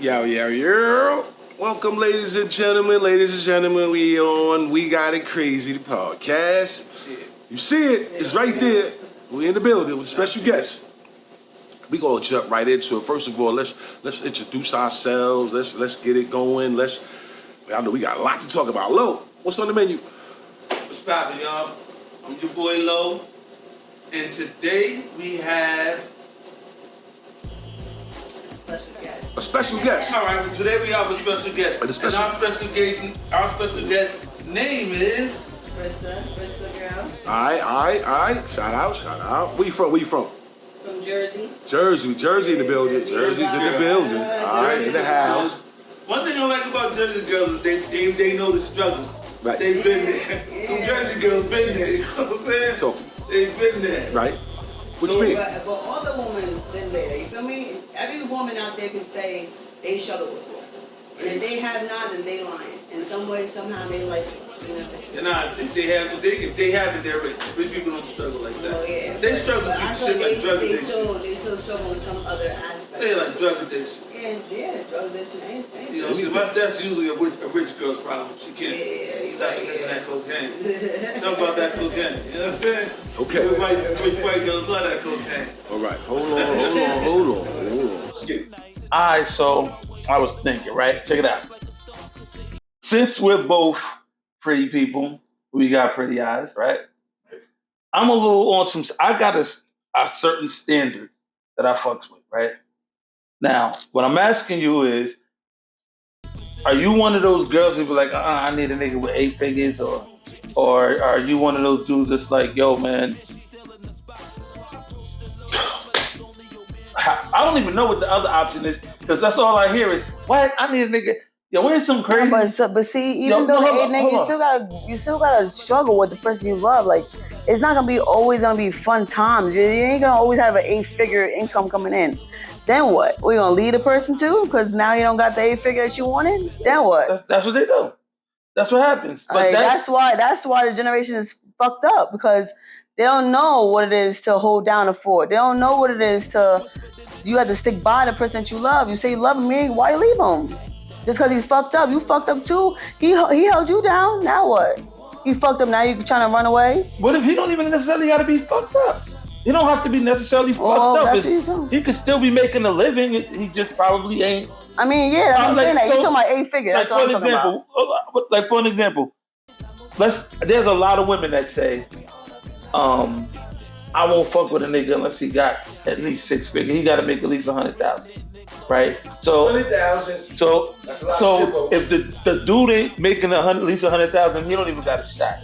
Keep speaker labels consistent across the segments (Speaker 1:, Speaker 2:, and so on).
Speaker 1: Yo. Welcome, ladies and gentlemen. We Got It Crazy, the podcast. You see it. It's right there. We in the building with special guests. We gonna jump right into it. First of all, let's introduce ourselves. Let's get it going. I know we got a lot to talk about. Lo, what's on the menu?
Speaker 2: What's poppin', y'all? I'm your boy Lo, and today we have
Speaker 1: a special guest.
Speaker 2: All right, today we have a special guest, and our special guest name is
Speaker 3: Rissa girl.
Speaker 1: All right. Shout out. Where you from?
Speaker 3: From Jersey.
Speaker 1: Jersey in the building. Jersey's in the building. All right, in the house.
Speaker 2: One thing I like about Jersey girls is they know the struggle.
Speaker 1: Right.
Speaker 2: They've been there. Them Jersey girls been there. You know what I'm saying?
Speaker 1: Talk to me.
Speaker 2: They've been there.
Speaker 1: Right. What you mean?
Speaker 3: But all the women been there. You feel me? Every woman out there can say they struggled before. And if they have not, then they lying. In some way, somehow, they like.
Speaker 2: If they have it, they're rich. Rich people don't struggle like that.
Speaker 3: Oh, yeah.
Speaker 2: They struggle with shit like drug addiction.
Speaker 3: They still struggle with some other aspect.
Speaker 2: They like drug addiction.
Speaker 3: Yeah, drug addiction ain't.
Speaker 2: You know, that's usually a rich girl's problem. She can't stop sniffing that cocaine. Something about that cocaine. You know what I'm saying?
Speaker 1: Okay.
Speaker 2: Rich white girls love that cocaine.
Speaker 1: All right. Hold on. Let's get it.
Speaker 2: All right, so I was thinking, right? Check it out. Since we're both pretty people, we got pretty eyes, right? I'm a little on some. I got a certain standard that I fucks with, right? Now, what I'm asking you is, are you one of those girls that be like, I need a nigga with 8 figures, or are you one of those dudes that's like, yo, man, I don't even know what the other option is, because that's all I hear is, what? I need a nigga. Yo, where's some crazy?
Speaker 3: But see, even though you still gotta struggle with the person you love. Like, it's not always gonna be fun times. You ain't gonna always have an 8-figure income coming in. Then what? We gonna leave the person too? Because now you don't got the 8-figure that you wanted. Then what?
Speaker 2: That's what they do. That's what happens. But
Speaker 3: that's why the generation is fucked up, because they don't know what it is to hold down a fort. They don't know what it is to. You have to stick by the person that you love. You say you love me, why you leave him? Just because he's fucked up. You fucked up too. He held you down. Now what? He fucked up. Now you trying to run away?
Speaker 2: What if he don't even necessarily got to be fucked up? He don't have to be necessarily fucked up. He could still be making a living. He just probably ain't.
Speaker 3: I mean, yeah, that's what I'm saying. You're talking about 8-figure. That's what I'm talking about.
Speaker 2: Like, for an example, there's a lot of women that say, I won't fuck with a nigga unless he got at least 6 figures. He got to make at least 100,000. Right, so
Speaker 1: 100,000.
Speaker 2: So if the dude ain't making at least 100,000, he don't even got a shot.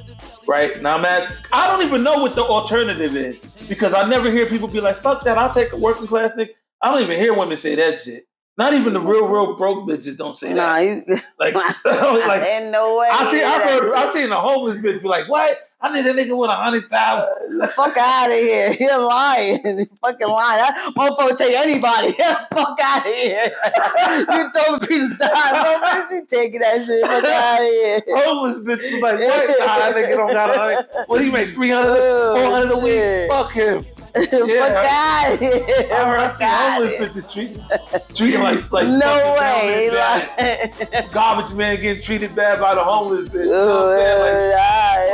Speaker 2: Right now, I'm asking. I don't even know what the alternative is, because I never hear people be like, "Fuck that, I'll take a working class nigga." I don't even hear women say that shit. Not even the real broke bitches don't say that. Like
Speaker 3: in no way.
Speaker 2: I seen a homeless bitch be like, "What? I need a nigga with 100,000."
Speaker 3: Fuck out of here! You're lying. You're fucking lying. That motherfucker take anybody. Fuck out of here! You throw a piece of dime. He taking that shit. Fuck out of here!
Speaker 2: Homeless bitch was like, "What? Nah, that nigga don't got 100. What he make 300, 400 a week? Fuck him."
Speaker 3: Yeah, fuck out of here.
Speaker 2: I seen homeless bitches treating like
Speaker 3: no way.
Speaker 2: Garbage man getting treated bad by the homeless bitch. You know what I'm saying?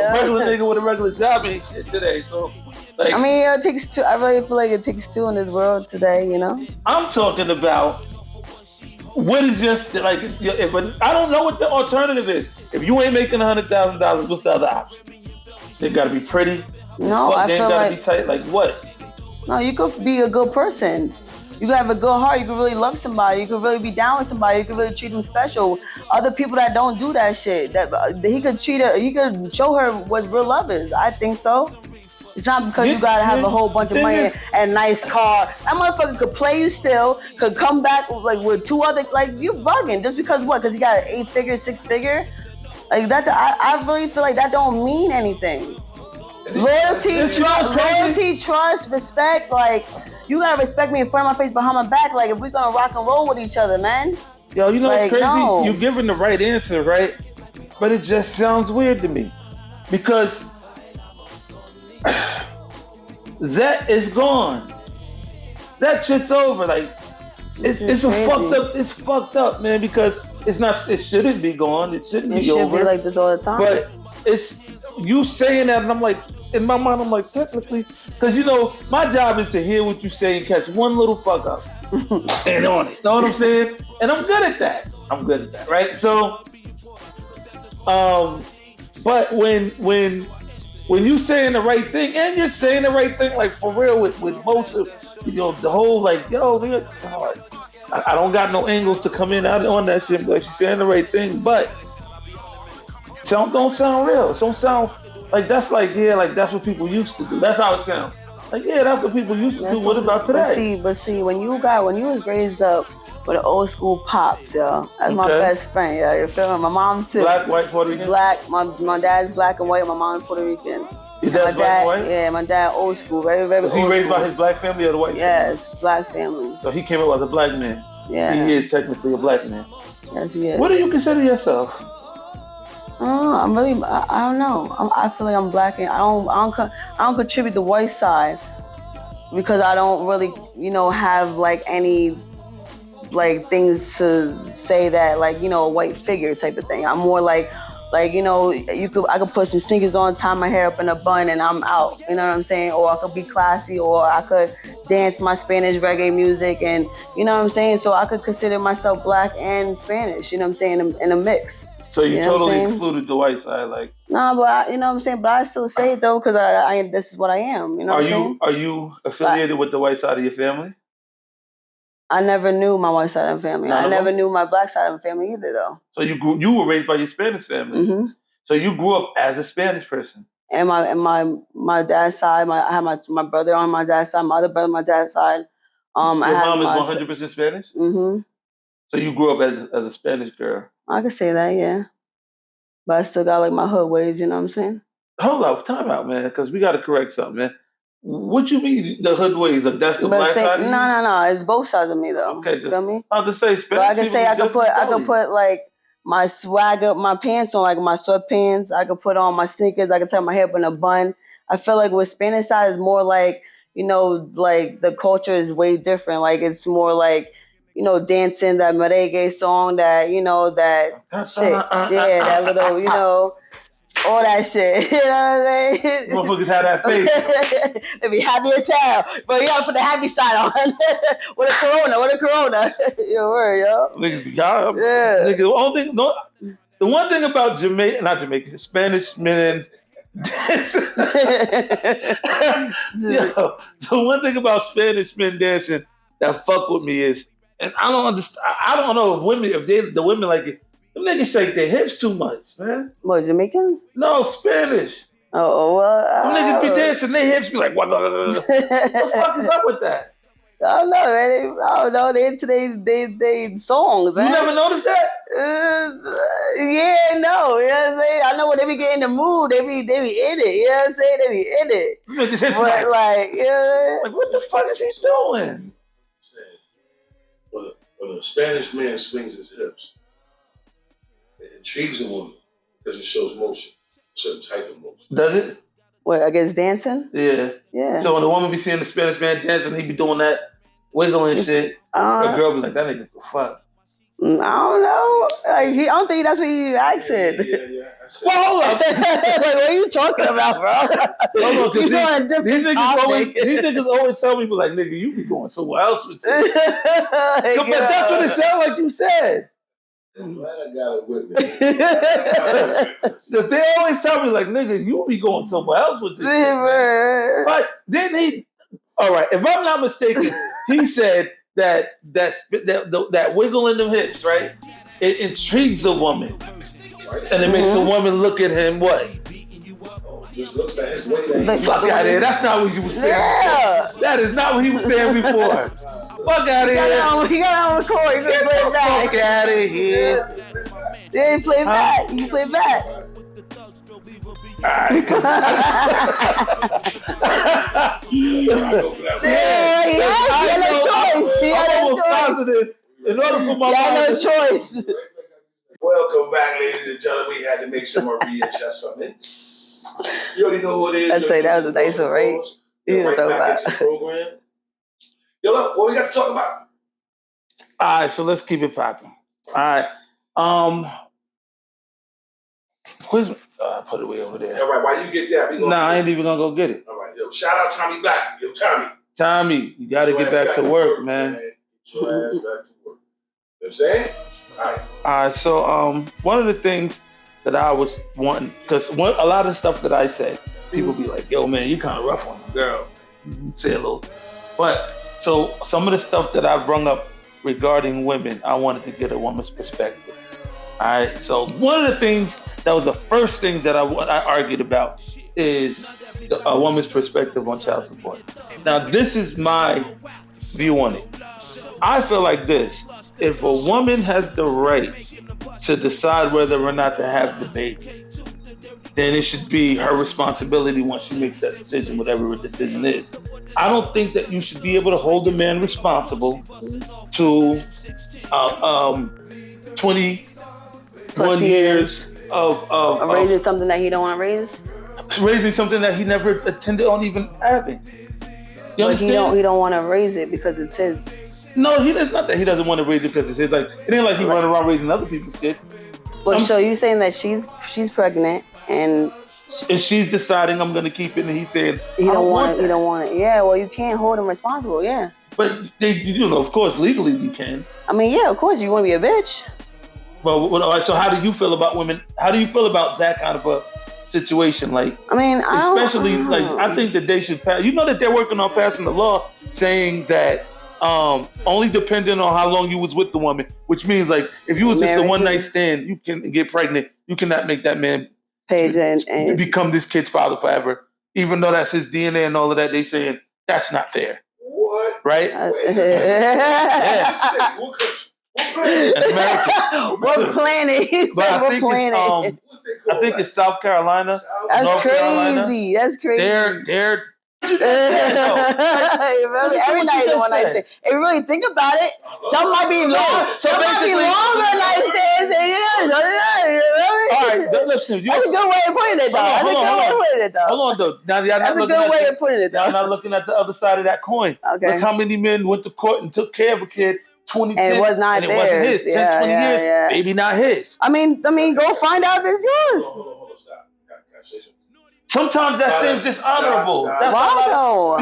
Speaker 2: Like, a regular nigga with a regular job ain't shit today. So, like,
Speaker 3: I mean, it takes two. I really feel like it takes two in this world today. You know.
Speaker 2: I'm talking about what is just like. But I don't know what the alternative is. If you ain't making $100,000, what's the other option? They gotta be pretty.
Speaker 3: No, I
Speaker 2: feel gotta be tight. Like what?
Speaker 3: No, you could be a good person. You could have a good heart. You could really love somebody. You could really be down with somebody. You could really treat them special. Other people that don't do that shit, that he could treat her. He could show her what real love is. I think so. It's not because you gotta have a whole bunch of money and a nice car. That motherfucker could play you still. Could come back like with 2 other. Like, you bugging just because what? Because he got an 8-figure, 6-figure. Like that. I really feel like that don't mean anything. Loyalty, trust, respect. Like, you gotta respect me in front of my face, behind my back. Like, if we're gonna rock and roll with each other, man.
Speaker 2: Yo, you know what's crazy?
Speaker 3: No.
Speaker 2: You're giving the right answer, right? But it just sounds weird to me, because that is gone. That shit's over. Like, It's a fucked up. It's fucked up, man. Because it's not. It shouldn't be gone. It shouldn't be over.
Speaker 3: It should be like this all the time.
Speaker 2: But it's you saying that, and I'm like, in my mind, I'm like, technically, because my job is to hear what you say and catch one little fuck up and on it. Know what I'm saying? And I'm good at that. Right? So, but when you saying the right thing, and you're saying the right thing, like for real, with most of the whole like, yo, man, I don't got no angles to come in out on that shit. Like she's saying the right thing, but don't sound real. It don't sound like that's like that's what people used to do. That's how it sounds. Like that's what people used to do. What about today?
Speaker 3: But see, when you was raised up with an old school pops, yo, that's my best friend. Yeah, you feel me? My mom too.
Speaker 2: Black, white, Puerto Rican.
Speaker 3: Black. My dad's black and white. My mom's Puerto Rican.
Speaker 2: Your dad's black and white?
Speaker 3: Yeah, my dad old school, very, very old school.
Speaker 2: Was he raised by his black family or the white family?
Speaker 3: Yes, black family.
Speaker 2: So he came up as a black man.
Speaker 3: Yeah.
Speaker 2: He is technically a black man.
Speaker 3: Yes, he is.
Speaker 2: What do you consider yourself?
Speaker 3: I don't know. I feel like I'm black, and I don't contribute the white side because I don't really, have like any like things to say that like a white figure type of thing. I'm more like I could put some sneakers on, tie my hair up in a bun, and I'm out. You know what I'm saying? Or I could be classy, or I could dance my Spanish reggae music, and you know what I'm saying. So I could consider myself black and Spanish. You know what I'm saying? In a mix.
Speaker 2: So you totally excluded the white side, like.
Speaker 3: Nah, but you know what I'm saying. But I still say it though, because I this is what I am. You know.
Speaker 2: Are you affiliated with the white side of your family?
Speaker 3: I never knew my white side of the family. I never knew my black side of the family either, though.
Speaker 2: So you were raised by your Spanish family.
Speaker 3: Mm-hmm.
Speaker 2: So you grew up as a Spanish person.
Speaker 3: And my dad's side, I have my brother on my dad's side, my other brother on my dad's side.
Speaker 2: Your mom is 100% Spanish?
Speaker 3: Mm-hmm.
Speaker 2: So you grew up as a Spanish girl.
Speaker 3: I could say that, yeah. But I still got like my hood ways, you know what I'm saying?
Speaker 2: Hold up, time out, man, because we got to correct something, man. What you mean the hood ways? Like that's the black side?
Speaker 3: No. It's both sides of me though.
Speaker 2: Okay,
Speaker 3: you feel me?
Speaker 2: I was to say Spanish.
Speaker 3: But I can say I could put like my swag up, my pants on, like my sweatpants. I could put on my sneakers. I could tie my hair up in a bun. I feel like with Spanish side is more like like the culture is way different. Like it's more like dancing that merengue song, that that shit, yeah, that little all that shit. You know what I'm saying?
Speaker 2: Motherfuckers have that face.
Speaker 3: They be happy as hell. But you gotta put the happy side on. With a corona. Your word, yo.
Speaker 2: Niggas, the one thing about Spanish men dancing. The one thing about Spanish men dancing that fuck with me is, and I don't understand. I don't know if the women like it. Them niggas shake their hips too much, man.
Speaker 3: What, Jamaicans?
Speaker 2: No, Spanish.
Speaker 3: Oh, well.
Speaker 2: Them niggas be dancing, their hips be like, what the fuck is up with that?
Speaker 3: I don't know, man. I don't know. They into they songs, man.
Speaker 2: You never noticed that?
Speaker 3: Yeah, no. You know what I'm saying? I know when they be getting the mood, they be in it. You know what I'm saying? They be in it. But like,
Speaker 2: like, what the fuck is he doing?
Speaker 1: When a Spanish man swings his hips, it intrigues a woman because it shows motion, a certain type of motion.
Speaker 2: Does it?
Speaker 3: What, against dancing?
Speaker 2: Yeah.
Speaker 3: Yeah.
Speaker 2: So when a woman be seeing the Spanish man dancing, he be doing that wiggling shit. A girl be like, that nigga the fuck.
Speaker 3: I don't know. Like, I don't think that's what you asking.
Speaker 1: Yeah.
Speaker 2: Well, hold up.
Speaker 3: Like, what are you talking about, bro?
Speaker 2: Hold on,
Speaker 3: These
Speaker 2: niggas always tell me, like, nigga, you be going somewhere else with it. But that's what it sounded like you said.
Speaker 1: I'm glad I got it with me.
Speaker 2: Because they always tell me, like, nigga, you be going somewhere else with this shit. But then all right, if I'm not mistaken, he said that wiggle in them hips, right? It intrigues a woman. And it makes a woman look at him, what?
Speaker 1: Just looks at his way.
Speaker 2: Fuck out of here. That's not what you were saying.
Speaker 3: Yeah.
Speaker 2: That is not what he was saying before. Fuck out of here.
Speaker 3: He got on record. You can play it back.
Speaker 2: Fuck out of here.
Speaker 3: Yeah, play it back. You can play it back.
Speaker 2: Alright.
Speaker 3: Yeah, he had no choice.
Speaker 2: I'm almost positive. In order for my
Speaker 3: no choice.
Speaker 1: Welcome back, ladies and gentlemen. We had to make some more readjustments. You already know who it is.
Speaker 3: I'd say that was a nice one, right?
Speaker 1: Right back into the program. Yo, look, what we got to talk about?
Speaker 2: All right, so let's keep it popping. All right. Where's, I put it way over there.
Speaker 1: All right, while you get that,
Speaker 2: Nah, I ain't even gonna go get it.
Speaker 1: All right, yo, shout out Tommy Black. Yo, Tommy.
Speaker 2: Tommy, you gotta get back to work, man.
Speaker 1: Get your ass back to work. You know what I'm saying? All
Speaker 2: right, so one of the things that I was wanting, because a lot of stuff that I said, people be like, yo, man, you kind of rough on the girls. Say a little. But, so some of the stuff that I brung up regarding women, I wanted to get a woman's perspective. All right, so one of the things that was the first thing that I argued about is a woman's perspective on child support. Now, this is my view on it. I feel like this: if a woman has the right to decide whether or not to have the baby, then it should be her responsibility once she makes that decision, whatever her decision is. I don't think that you should be able to hold a man responsible to 21 years of
Speaker 3: raising something that he don't want to raise.
Speaker 2: Raising something that he never intended on even having. You understand?
Speaker 3: He don't want to raise it because it's his.
Speaker 2: No, it's not that he doesn't want to raise it because it's his. Like, it ain't like he running around raising other people's kids.
Speaker 3: But so you saying that she's pregnant and
Speaker 2: she's deciding I'm gonna keep it, and he's saying
Speaker 3: he don't want it. He don't want it. Yeah, well, you can't hold him responsible. Yeah.
Speaker 2: But of course, legally you can.
Speaker 3: I mean, yeah, of course, you want to be a bitch.
Speaker 2: Well, all right. So how do you feel about women? How do you feel about that kind of a situation? Like,
Speaker 3: I mean,
Speaker 2: I think that they should pass. You know that they're working on passing the law saying that only depending on how long you was with the woman, which means like if you was just a one night stand, you can get pregnant. You cannot make that man and become this kid's father forever, even though that's his DNA and all of that. They saying that's not fair.
Speaker 1: What?
Speaker 2: Right?
Speaker 1: Yeah.
Speaker 3: What planet? He said what planet?
Speaker 2: I think it's South Carolina.
Speaker 3: That's crazy. That's crazy.
Speaker 2: They're
Speaker 3: every night is one night stand. If you really think about it, some might be long. Some might be longer night stands.
Speaker 2: All right, listen.
Speaker 3: That's a good way of putting it, though. That's a good way of putting it, though.
Speaker 2: Hold on, though. Now,
Speaker 3: that's a good way of putting it, though.
Speaker 2: Y'all not looking at the other side of that coin.
Speaker 3: Okay.
Speaker 2: Look how many men went to court and took care of a kid 20,
Speaker 3: and it was not
Speaker 2: and
Speaker 3: theirs.
Speaker 2: It wasn't his. 10, 20 years.
Speaker 3: Yeah.
Speaker 2: Maybe not his.
Speaker 3: I mean, go find out if it's yours.
Speaker 1: Hold on, stop. Can I say something?
Speaker 2: Sometimes that seems dishonorable.
Speaker 1: Stop.
Speaker 2: That's
Speaker 3: why though?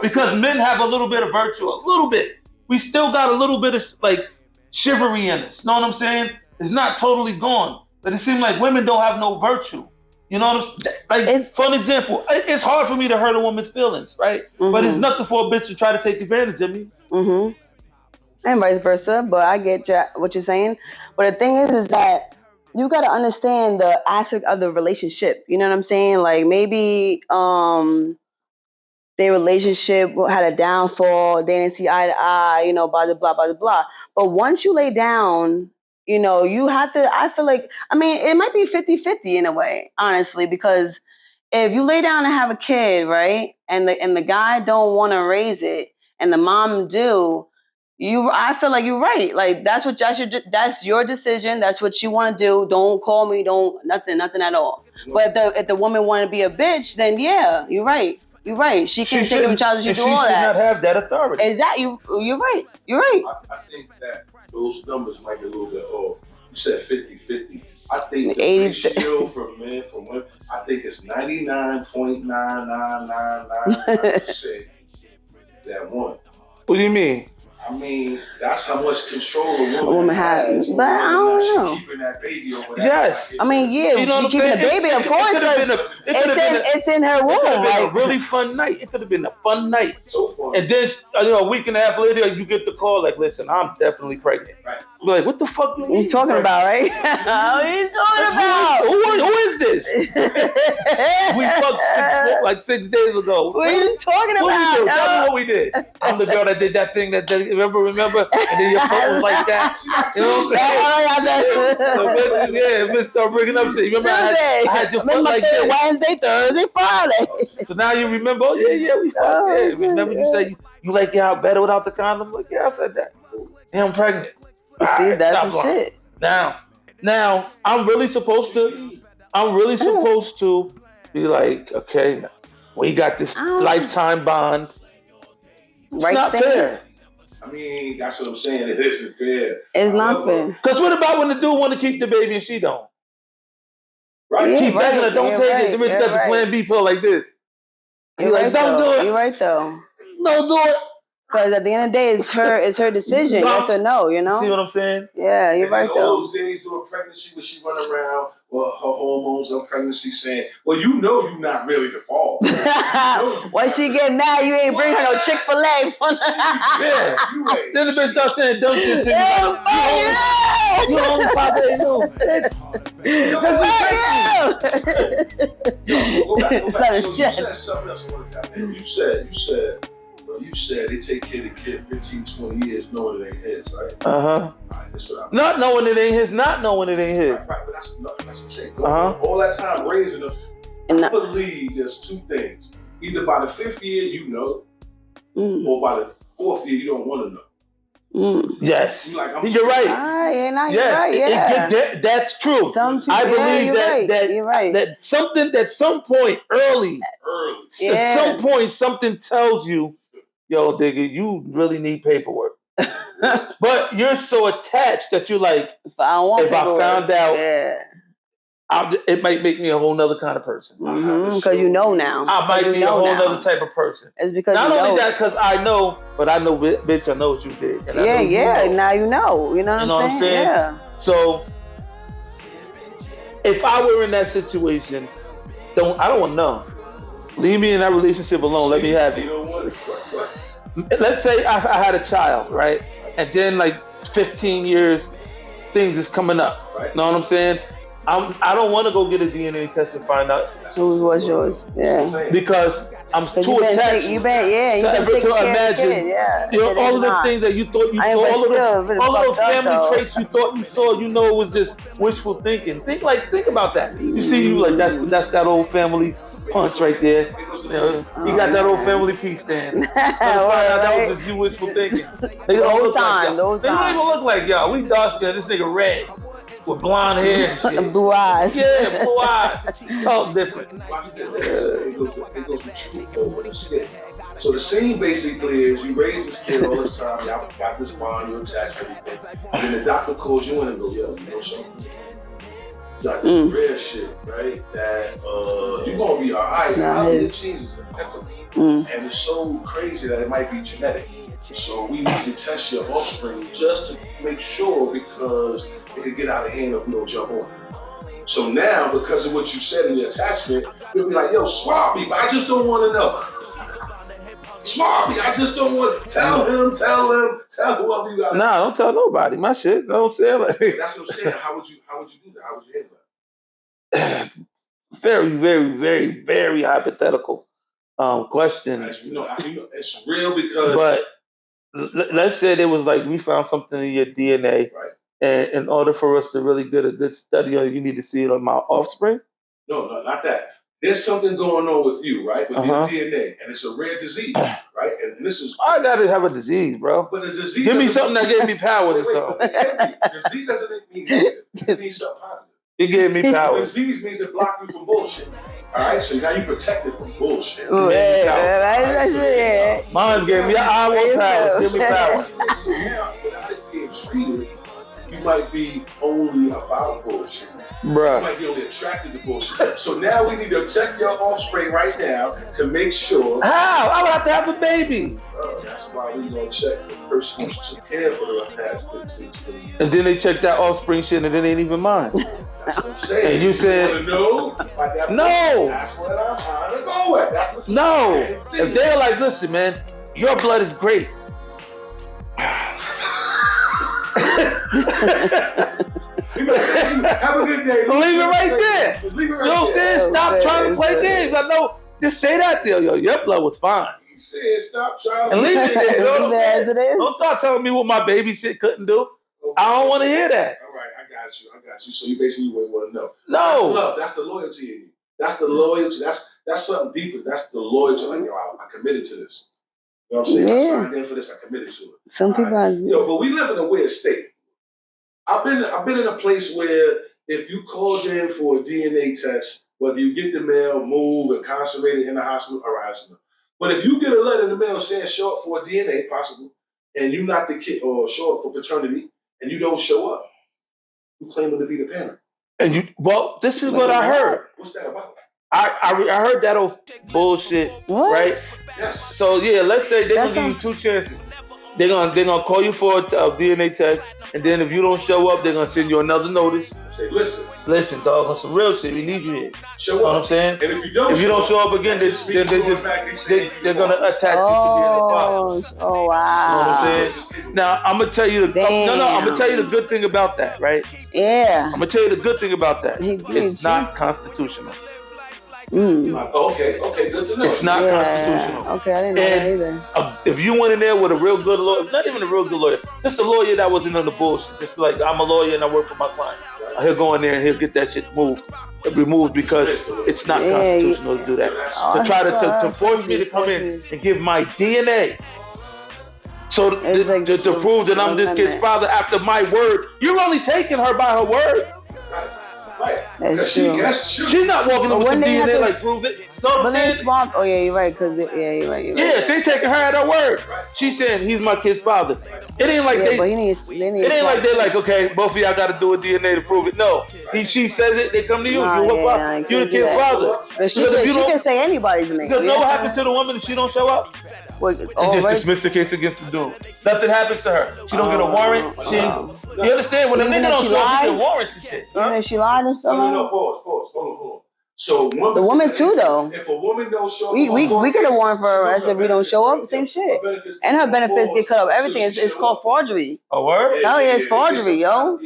Speaker 2: Because men have a little bit of virtue, a little bit. We still got a little bit of like chivalry in us. Know what I'm saying? It's not totally gone, but it seems like women don't have no virtue. You know what I'm saying? Like, for an example, it's hard for me to hurt a woman's feelings, right? Mm-hmm. But it's nothing for a bitch to try to take advantage of me.
Speaker 3: Mm-hmm. And vice versa. But I get what you're saying. But the thing is that you got to understand the aspect of the relationship. You know what I'm saying? Like maybe their relationship had a downfall. They didn't see eye to eye, blah, blah, blah, blah, blah. But once you lay down, you have to, I feel like, I mean, it might be 50-50 in a way, honestly, because if you lay down and have a kid, right, and the guy don't want to raise it, and the mom do, I feel like you're right. Like that's your decision. That's what you want to do. Don't call me. Nothing at all. But if the woman want to be a bitch, then yeah, you're right. You're right. She can take him child. She do all that.
Speaker 2: She should not have that authority.
Speaker 3: Exactly. You're right. You're right.
Speaker 1: I think that those numbers might be a little bit off. You said 50-50. I think the
Speaker 3: 80
Speaker 1: ratio for men for women, I think it's 99.99999% that one.
Speaker 2: What do you mean?
Speaker 1: I mean, that's how much control a
Speaker 3: woman has. But I don't know.
Speaker 1: Keeping that baby over there.
Speaker 2: Yes.
Speaker 3: I mean, yeah, she's keeping the baby, of course, because it's in her womb.
Speaker 2: It could have been a really fun night. It could have been a fun night.
Speaker 1: So fun.
Speaker 2: And then, a week and a half later, you get the call like, listen, I'm definitely pregnant.
Speaker 1: Right.
Speaker 2: You're like, what the fuck are
Speaker 3: you talking about, right? What are you talking about?
Speaker 2: Who is this? We fucked 6 days ago.
Speaker 3: What are you talking about?
Speaker 2: Tell me what we did. I'm the girl that did that thing that remember? And then your phone was like that. You know what I'm saying? Yeah, bitch start bringing up shit. Remember I had your foot like that.
Speaker 3: Wednesday, Thursday, Friday.
Speaker 2: So now you remember, we fucked. Yeah. Remember you said you like your out better without the condom? Like, yeah, I said that. Yeah, I'm pregnant.
Speaker 3: See, that's the shit.
Speaker 2: Now, I'm really supposed to be like, okay, we got this lifetime bond. It's not fair.
Speaker 1: I mean, that's what I'm saying. It isn't fair.
Speaker 3: It's not fair.
Speaker 2: Because what about when the dude want to keep the baby and she don't?
Speaker 1: Right?
Speaker 3: Yeah,
Speaker 2: Keep begging her, don't
Speaker 3: you're
Speaker 2: take
Speaker 3: right,
Speaker 2: it. The bitch
Speaker 3: you're
Speaker 2: got the
Speaker 3: right.
Speaker 2: plan B pill like this. He
Speaker 3: You're
Speaker 2: like,
Speaker 3: right,
Speaker 2: don't
Speaker 3: though.
Speaker 2: do it.
Speaker 3: You're right, though.
Speaker 2: Don't do it.
Speaker 3: Because at the end of the day, it's her decision. Yes or no, you know?
Speaker 2: See what I'm saying?
Speaker 3: Yeah, you're right,
Speaker 1: all
Speaker 3: though.
Speaker 1: those days during pregnancy when she run around with her hormones on pregnancy saying, well, you know you're not really the fall.
Speaker 3: Once she get mad, you ain't bring her no Chick-fil-A.
Speaker 2: Yeah. Then the bitch start saying dumb shit to you. You only Papa ain't new.
Speaker 1: Go back. So you
Speaker 3: Yes.
Speaker 1: said something else I want to tap in. You said they take care of the kid 15, 20 years knowing it ain't his, right?
Speaker 2: Uh-huh.
Speaker 1: Right, that's what
Speaker 2: Not knowing it ain't his, not knowing it ain't his.
Speaker 1: Right, but that's what I'm saying.
Speaker 2: Uh-huh.
Speaker 1: All that time raising them, I believe there's two things. Either by the 5th year you know, or by the 4th year you don't want to know.
Speaker 2: Yes.
Speaker 1: You're right.
Speaker 3: You're right, yeah.
Speaker 2: That's true. I believe that something at some point early. At some point something tells you, yo, nigga, you really need paperwork. But you're so attached that you're like, if I found out, it might make me a whole nother kind of person.
Speaker 3: Because you know now.
Speaker 2: I might be a whole other type of person.
Speaker 3: It's because
Speaker 2: not
Speaker 3: you know.
Speaker 2: only that, because I know, but I know, bitch, I know what you did. And
Speaker 3: yeah.
Speaker 2: You know.
Speaker 3: Now you know. You know what I'm saying? Yeah.
Speaker 2: So, if I were in that situation, I don't want to know. Leave me in that relationship alone. Let me have it. Let's say I had a child, right? And then like 15 years, things is coming up. Right. Know what I'm saying? I don't want to go get a DNA test and find out
Speaker 3: who was yours. Yeah.
Speaker 2: Because I'm too attached to imagine all of the things that you thought you saw, all of those family traits you thought you saw, you know, it was just wishful thinking. Think about that. You see, you like that's that old family punch right there. You know, he got that old family peace stand. That was just you wishful thinking.
Speaker 3: The whole time.
Speaker 2: They don't even look like y'all. We dark skinned. This nigga red. With blonde hair and shit.
Speaker 3: Blue eyes.
Speaker 2: Yeah, blue eyes. Talk different.
Speaker 1: It goes with over the skin. So the scene basically is you raise this kid all this time, y'all got this bond, you attach everything. And then the doctor calls you in and goes, yo, you know something? Like this rare shit, right? That you're gonna be alright. How many genes is impeccable? And it's so crazy that it might be genetic. So we need to test your offspring just to make sure because it could get out of hand if we don't jump on it. So now, because of what you said in your attachment, we'll be like, yo, swap me, but I just don't want to know. Swap me, I just don't want to tell him, tell whoever you got.
Speaker 2: Nah, don't tell nobody. My shit. Don't say it.
Speaker 1: That's what I'm saying. How would you do that? How would you handle that?
Speaker 2: Very, very, very, very hypothetical question.
Speaker 1: You know, it's real because.
Speaker 2: But let's say it was like we found something in your DNA,
Speaker 1: right? And
Speaker 2: in order for us to really get a good study on it, you need to see it on my offspring.
Speaker 1: No, not that. There's something going on with you, right? With your DNA, and it's a rare disease, right? And this is.
Speaker 2: I gotta have a disease, bro.
Speaker 1: But the disease.
Speaker 2: Give me something that gave me powers or something.
Speaker 1: Disease doesn't mean negative. It means something positive.
Speaker 2: It gave me powers.
Speaker 1: Disease means it blocked you from bullshit. All right, so now you protected from bullshit.
Speaker 2: Mine's gave me powers. Give me powers.
Speaker 1: So now, without it being treated, you might be only about bullshit.
Speaker 2: Bruh.
Speaker 1: You might be only attracted to bullshit. So now we need to check your offspring right now to make sure.
Speaker 2: How? I would have to have a baby.
Speaker 1: That's why we gonna check the person who took care for the past 15 years.
Speaker 2: And then they check that offspring shit and it ain't even mine.
Speaker 1: That's what I'm saying.
Speaker 2: And you said,
Speaker 1: no. That's what I'm trying to go with. That's the
Speaker 2: no. If they're like, listen, man, your blood is great.
Speaker 1: Have a good day.
Speaker 2: Leave it right there.
Speaker 1: Leave it right
Speaker 2: you know what I'm saying? Stop trying to play games. I know. Just say that there, yo. Your blood was fine.
Speaker 1: He said, stop trying to
Speaker 2: and leave it there. You know what I'm saying? Don't start telling me what my baby shit couldn't do. Okay. I don't want to hear that.
Speaker 1: All right, I got you. So you basically wouldn't want to know.
Speaker 2: No.
Speaker 1: That's love. That's the loyalty in you. That's the loyalty. That's something deeper. That's the loyalty. Like, yo, I committed to this. You know what I'm saying? I signed in for this. I committed to it.
Speaker 3: Some people are.
Speaker 1: But we live in a weird state. I've been in a place where if you called in for a DNA test, whether you get the mail, move, incarcerated in the hospital, harassment. But if you get a letter in the mail saying show up for a DNA, possible, and you're not the kid or show up for paternity, and you don't show up, you claiming to be the parent.
Speaker 2: And this is what I heard.
Speaker 1: What's that about?
Speaker 2: I heard that old bullshit,
Speaker 3: What?
Speaker 1: Yes.
Speaker 2: So yeah, let's say they're gonna give you 2 chances. They're gonna call you for a DNA test, and then if you don't show up, they're gonna send you another notice.
Speaker 1: Say, listen,
Speaker 2: dog, on some real shit, we need you here.
Speaker 1: Show
Speaker 2: up. You know what I'm
Speaker 1: up.
Speaker 2: saying?
Speaker 1: And if you don't show up again,
Speaker 2: they're gonna attach you to being the father.
Speaker 3: Oh wow.
Speaker 2: You know what I'm saying? Now I'm gonna tell you I'm gonna tell you the good thing about that, right?
Speaker 3: Yeah.
Speaker 2: I'm gonna tell you the good thing about that. It's not constitutional.
Speaker 1: Okay, good to know.
Speaker 2: It's not constitutional.
Speaker 3: Okay, I didn't know that either.
Speaker 2: If you went in there with a real good lawyer, not even a real good lawyer, just a lawyer that wasn't on the bullshit, just like I'm a lawyer and I work for my client, he'll go in there and he'll get that shit removed because it's not constitutional to do that. To try to force me to come in and give my DNA. So to prove that I'm this kid's father after my word, you're only taking her by her word.
Speaker 1: Right.
Speaker 3: That's true.
Speaker 2: She's not walking up with some DNA like prove it. No,
Speaker 3: but then swamp. Oh yeah, you're right. You're right.
Speaker 2: Yeah, they taking her at her word. She's saying he's my kid's father. It ain't like
Speaker 3: but
Speaker 2: it ain't like they're like, okay, both of y'all got to do a DNA to prove it. No, she says it. They come to you. You're the kid's father.
Speaker 3: But she can say anybody's name.
Speaker 2: Because know what happens to the woman if she don't show up? They just dismiss the case against the dude. Nothing happens to her. She don't get a warrant. You understand? When a nigga don't show up, you get warrants and shit.
Speaker 3: Even if she lied or something.
Speaker 1: No, pause. Hold on. So
Speaker 3: the woman too, though.
Speaker 1: If a woman don't show up,
Speaker 3: we get a warrant for her arrest if we don't show up. Same shit. And her benefits get cut off. Everything is called forgery.
Speaker 2: Oh, word?
Speaker 3: Hell yeah, it's forgery, yo.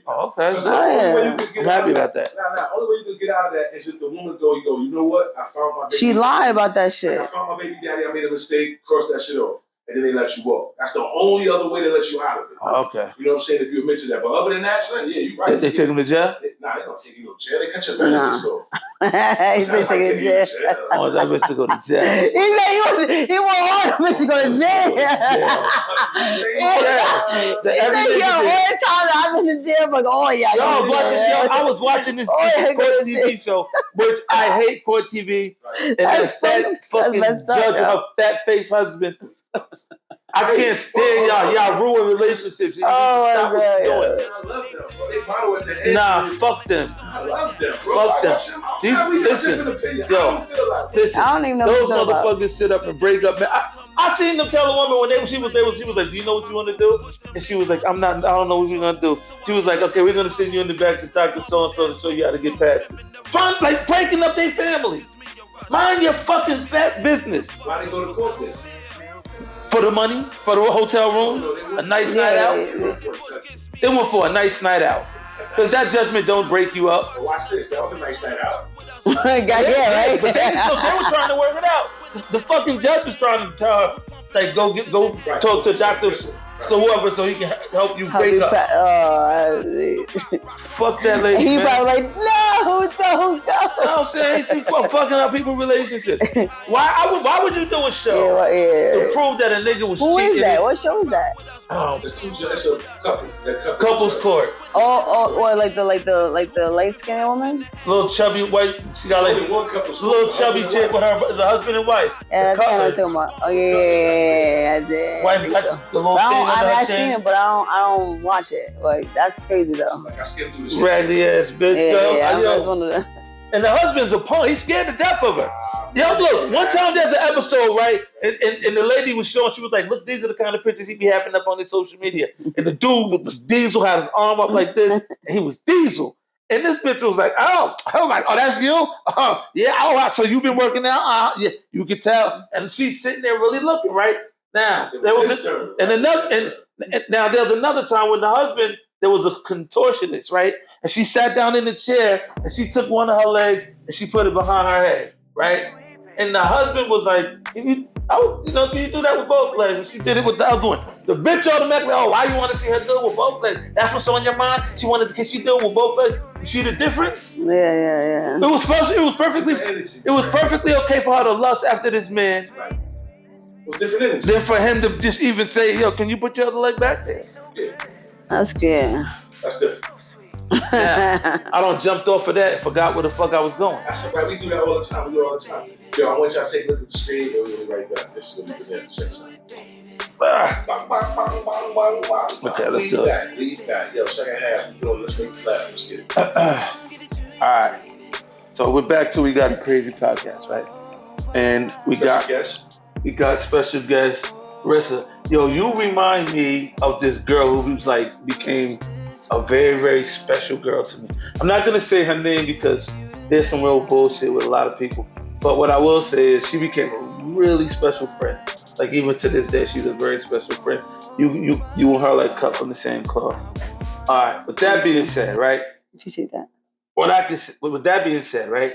Speaker 2: Oh, okay.
Speaker 3: I'm
Speaker 2: happy about that.
Speaker 1: Now, only way you can get out of that is if the woman you know what? I found my baby.
Speaker 3: She lied about that shit.
Speaker 1: I found my baby daddy. I made a mistake. Cross that shit off. And then they let you walk. That's the only other way to let you out of it.
Speaker 2: Okay.
Speaker 1: You know what I'm saying? If you admit to that. But other than that, son, yeah, you're right.
Speaker 2: They take him to jail?
Speaker 1: Nah, they don't take you to jail. They cut your benefits off.
Speaker 3: He's been taken to jail.
Speaker 2: Oh, that bitch to go to jail.
Speaker 3: He said he want all the bitch to go to jail. He said, yo, one time I've been to jail, but
Speaker 2: I was watching this court TV show, which I hate court TV. And that fucking judge, her fat face husband. I can't stand y'all. Y'all ruin relationships. You stop what you're doing.
Speaker 1: I love them, bro. They model at the end.
Speaker 2: Nah, fuck them.
Speaker 1: I love them, bro.
Speaker 2: Fuck them. Listen,
Speaker 3: I don't even know
Speaker 2: those motherfuckers sit up and break up. Man, I seen them tell a woman when she was like, do you know what you want to do? And she was like, I don't know what we're gonna do. She was like, okay, we're gonna send you in the back to Dr. So-and-so to show you how to get past it. Trying like breaking up their family. Mind your fucking fat business.
Speaker 1: Why they go to court then?
Speaker 2: For the money, for the hotel room, a nice night out. They went for a nice night out. Because that judgment don't break you up.
Speaker 1: Well, watch this. That was a nice night out.
Speaker 3: Right?
Speaker 2: But they were trying to work it out. The fucking judge was trying to tell her, like, go talk to Dr. So whoever, so he can help you break up. Fuck that lady.
Speaker 3: He
Speaker 2: man.
Speaker 3: probably like, no, don't go.
Speaker 2: You know what I'm saying? She's fucking up people's relationships. Why would you do a show to prove that a nigga was cheating?
Speaker 3: Who is that? What show is that?
Speaker 1: It's a couple.
Speaker 2: Couples court.
Speaker 3: Or like the light skinned woman?
Speaker 2: Little chubby white. She got like little chubby chick with her the husband and wife.
Speaker 3: Yeah, that's what I'm talking about. Oh yeah, I did.
Speaker 2: Wife got the little thing.
Speaker 3: I've seen it, but I don't watch it. Like that's crazy though.
Speaker 1: Like I skipped through the
Speaker 2: raggedy ass bitch.
Speaker 3: Yeah, that's one of them.
Speaker 2: And the husband's a punk. He's scared to death of her. Yo, look, one time there's an episode, right? And the lady was showing, she was like, look, these are the kind of pictures he be having up on his social media. And the dude was Diesel, had his arm up like this, and he was Diesel. And this bitch was like, oh, that's you? Yeah, so you've been working out? Yeah, you could tell. And she's sitting there really looking, right? Now, now there's another time when the husband, there was a contortionist, right? And she sat down in the chair and she took one of her legs and she put it behind her head, right? And the husband was like, can you do that with both legs? And she did it with the other one. The bitch automatically, why you want to see her do it with both legs? That's what's on your mind? Can she do it with both legs? You see the difference?
Speaker 3: Yeah.
Speaker 2: It was perfectly okay for her to lust after this man.
Speaker 1: Different
Speaker 2: than for him to just even say, yo, can you put your other leg back there?
Speaker 1: Yeah.
Speaker 3: That's good.
Speaker 1: That's different.
Speaker 2: Now, I don't jumped off of that and forgot where the fuck I was going.
Speaker 1: That's right. We do that all the time. Yo, I want y'all to take a look at the screen. We'll be right back. This is going to be the next section.
Speaker 2: Ah.
Speaker 1: Bang, bang, bang, bang, bang, bang.
Speaker 2: Okay, let's do it.
Speaker 1: Lead back. Yo, second half. Let's make it flat. Let's get it.
Speaker 2: All right. So we're back to We Got a Crazy podcast, right? And we got special guest Rissa. Yo, you remind me of this girl who was like became a very, very special girl to me. I'm not gonna say her name because there's some real bullshit with a lot of people. But what I will say is she became a really special friend. Like even to this day, she's a very special friend. You and her like cut from the same cloth. All right. With that being said, right?
Speaker 3: Did you see that?
Speaker 2: With that being said, right?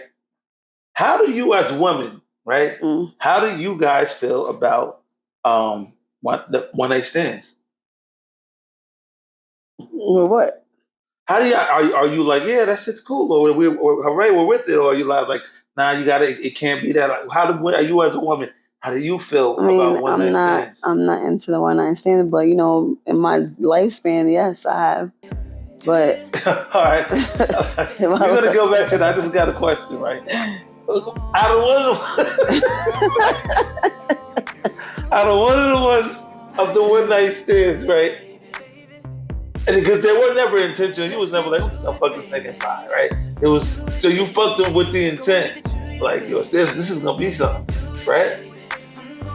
Speaker 2: How do you as women, right? How do you guys feel about one night stands?
Speaker 3: Well, what?
Speaker 2: How do you are you like, yeah, that shit's cool, or hooray, we're with it, or are you like, nah, it can't be that. Like, are you as a woman? How do you feel about one night stands?
Speaker 3: I'm not into the one night stands, but you know, in my lifespan, yes, I have. But
Speaker 2: all right, we're gonna go back to that. I just got a question, right? Out of one of the ones of the one night stands, right? And because there were never intentions, you was never like, I'm just gonna fuck this nigga and bye, right? It was so you fucked him with the intent, like, yo, this is gonna be something, right?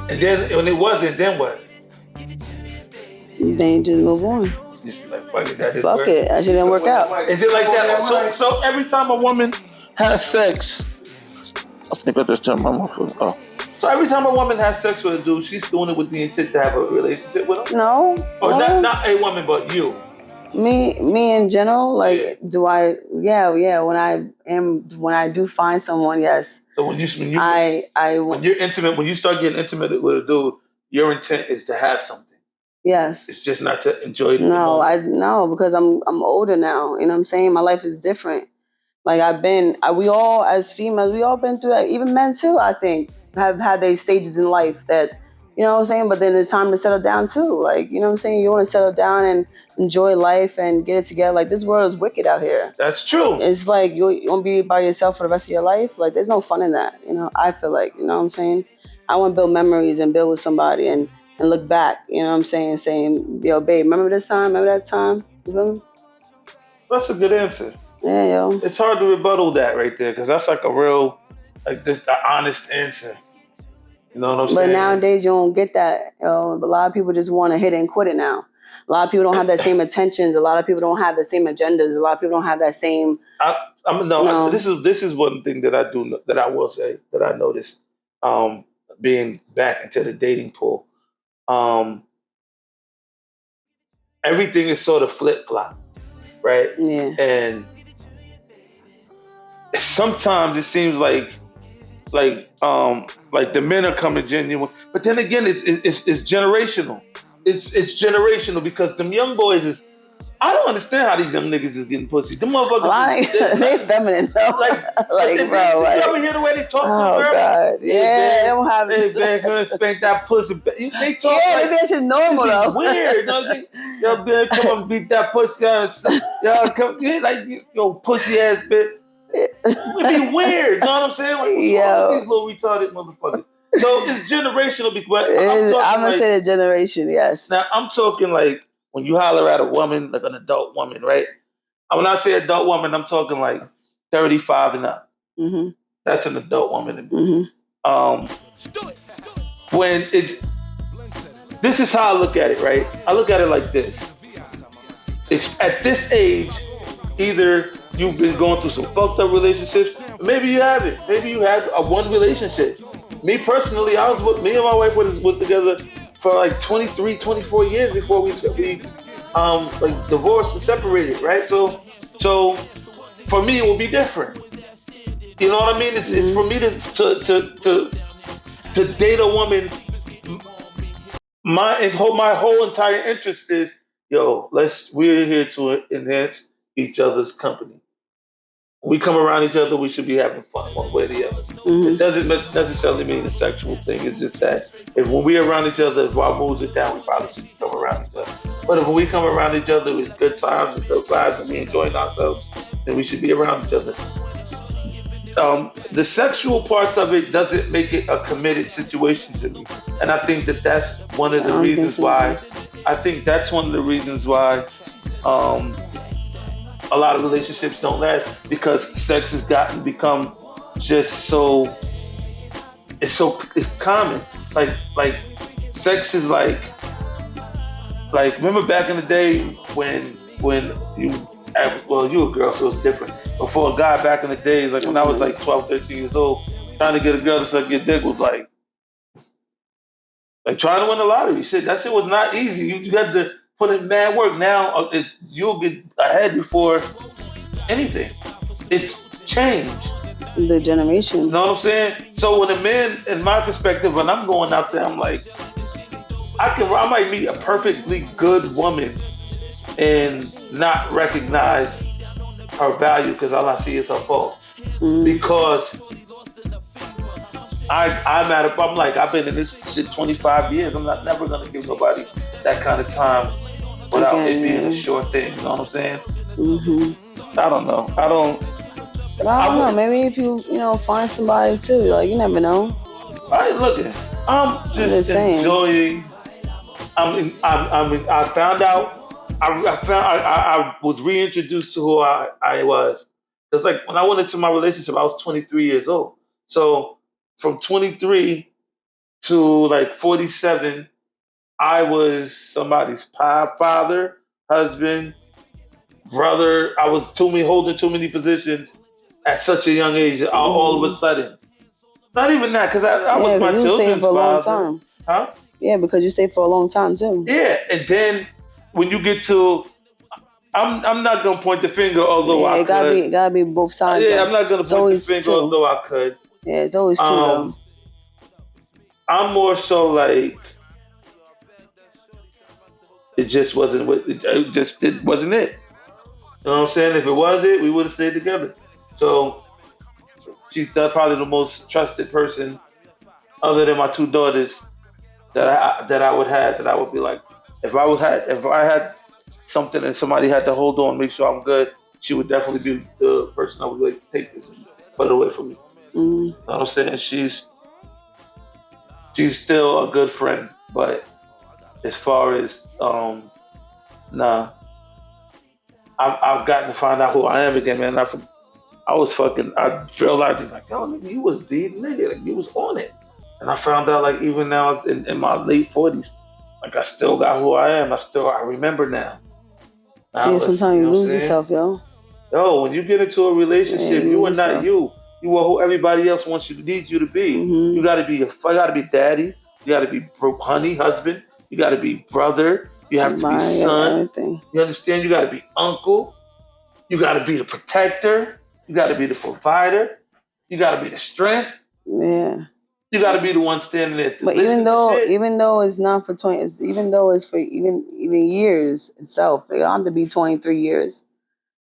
Speaker 2: And then when it wasn't, then what?
Speaker 3: Then you just move on.
Speaker 2: Just like, fuck it, that didn't
Speaker 3: fuck
Speaker 2: work.
Speaker 3: it, that shit didn't work out.
Speaker 2: Is it like that? So every time a woman has sex, I think I just turned my mouth. Oh. So every time a woman has sex with a dude, she's doing it with the intent to have a relationship with him?
Speaker 3: No.
Speaker 2: Or not a woman, but you.
Speaker 3: Me in general, like, do I? Yeah. When I do find someone, yes.
Speaker 2: So when you're intimate, when you start getting intimate with a dude, your intent is to have something.
Speaker 3: Yes.
Speaker 2: It's just not to enjoy it.
Speaker 3: No, because I'm older now. You know what I'm saying? My life is different. Like we all as females, we all been through that. Even men too, I think, have had these stages in life that, you know what I'm saying? But then it's time to settle down too. Like, you know what I'm saying? You want to settle down and enjoy life and get it together. Like, this world is wicked out here.
Speaker 2: That's true.
Speaker 3: It's like you want to be by yourself for the rest of your life. Like, there's no fun in that. You know, I feel like, you know what I'm saying? I want to build memories and build with somebody and look back, you know what I'm saying, yo, babe, remember this time? Remember that time? You feel me?
Speaker 2: That's a good answer.
Speaker 3: Yeah, yo.
Speaker 2: It's hard to rebuttal that right there, because that's like a real, like this, the honest answer. You know what I'm saying?
Speaker 3: But nowadays you don't get that. You know, a lot of people just want to hit it and quit it now. A lot of people don't have that same intentions. A lot of people don't have the same agendas. A lot of people don't have that same.
Speaker 2: This is one thing that I will say that I noticed, being back into the dating pool. Everything is sort of flip flop, right?
Speaker 3: Yeah.
Speaker 2: And sometimes it seems like the men are coming genuine, but then again, it's generational. It's generational, because them young boys is. I don't understand how these young niggas is getting pussy. Them motherfuckers,
Speaker 3: they feminine though. Bro.
Speaker 2: You ever hear the way they talk to
Speaker 3: Oh
Speaker 2: her?
Speaker 3: God, yeah, they don't have.
Speaker 2: Hey, man, come and spank that pussy. They talk like
Speaker 3: that shit normal though.
Speaker 2: Weird, y'all man, come and beat that pussy ass. Y'all come, like, yo, pussy ass bitch. It'd be weird, you know what I'm saying? Like, what's wrong with these little retarded motherfuckers? So it's generational, because
Speaker 3: I'm gonna say the generation, yes.
Speaker 2: Now I'm talking like when you holler at a woman, like an adult woman, right? When I say adult woman, I'm talking like 35 and up.
Speaker 3: Mm-hmm.
Speaker 2: That's an adult woman.
Speaker 3: Mm-hmm.
Speaker 2: This is how I look at it, right? I look at it like this. It's at this age, either you've been going through some fucked up relationships, maybe you haven't. Maybe you had a one relationship. Me personally, me and my wife was together for like 23, 24 years before we like divorced and separated, right? So for me, it will be different. You know what I mean? It's for me to date a woman. My whole entire interest is, yo, we're here to enhance each other's company. We come around each other, we should be having fun one way or the other. It doesn't necessarily mean a sexual thing. It's just that when we're around each other, if our moods are down, we probably should come around each other. But if we come around each other, it's good times and good vibes and we enjoying ourselves, then we should be around each other. the sexual parts of it doesn't make it a committed situation to me, and I think that that's one of the reasons why. I think that's one of the reasons why a lot of relationships don't last, because sex has become just it's common. Like sex is like remember back in the day when you you a girl, so it's different. But for a guy back in the days, like when I was like 12, 13 years old, trying to get a girl to suck your dick was like trying to win the lottery. Shit, that shit was not easy. You got to put in mad work. Now you'll get ahead before anything. It's changed.
Speaker 3: The generation.
Speaker 2: You know what I'm saying? So when a man, in my perspective, when I'm going out there, I'm like, I might meet a perfectly good woman and not recognize her value because all I see is her fault. Because I'm like, I've been in this shit 25 years. I'm not never gonna give nobody that kind of time without it being a short thing. You know what I'm saying? I don't know. I don't know.
Speaker 3: Maybe if you find somebody too, like you never know.
Speaker 2: I'm just enjoying. I found out. I was reintroduced to who I was. It's like when I went into my relationship, I was 23 years old. So from 23 to like 47, I was somebody's father, husband, brother. I was holding too many positions at such a young age. All of a sudden, not even that, because I was my children's
Speaker 3: for a long
Speaker 2: father.
Speaker 3: time.
Speaker 2: Huh?
Speaker 3: Yeah, because you stayed for a long time too.
Speaker 2: Yeah, and then when you get to, I'm not gonna point the finger, although I could.
Speaker 3: It gotta be both sides.
Speaker 2: Yeah, I'm not gonna point the finger, although I could.
Speaker 3: Yeah, it's always two though.
Speaker 2: I'm more so like, it just wasn't. It wasn't it. You know what I'm saying? If it was it, we would have stayed together. So she's probably the most trusted person, other than my two daughters, that I would be like, if I had something and somebody had to hold on, make sure I'm good, she would definitely be the person I would like take this and put it away from me. You know what I'm saying? She's still a good friend, but as far as nah, I've gotten to find out who I am again, man. I feel like yo, nigga, you was the nigga, like you was on it. And I found out, like, even now in my late 40s, like, I still got who I am. I remember now.
Speaker 3: Sometimes you lose yourself, yo.
Speaker 2: Yo, when you get into a relationship, you are not you. You are who everybody else needs you to be. You gotta be daddy. You gotta be honey, husband. You gotta be brother. You have to be son.
Speaker 3: Everything.
Speaker 2: You understand? You gotta be uncle. You gotta be the protector. You gotta be the provider. You gotta be the strength.
Speaker 3: Yeah.
Speaker 2: You got to be the one standing there.
Speaker 3: But even though it's not for 20, even though it's for even years itself, it don't have to be 23 years.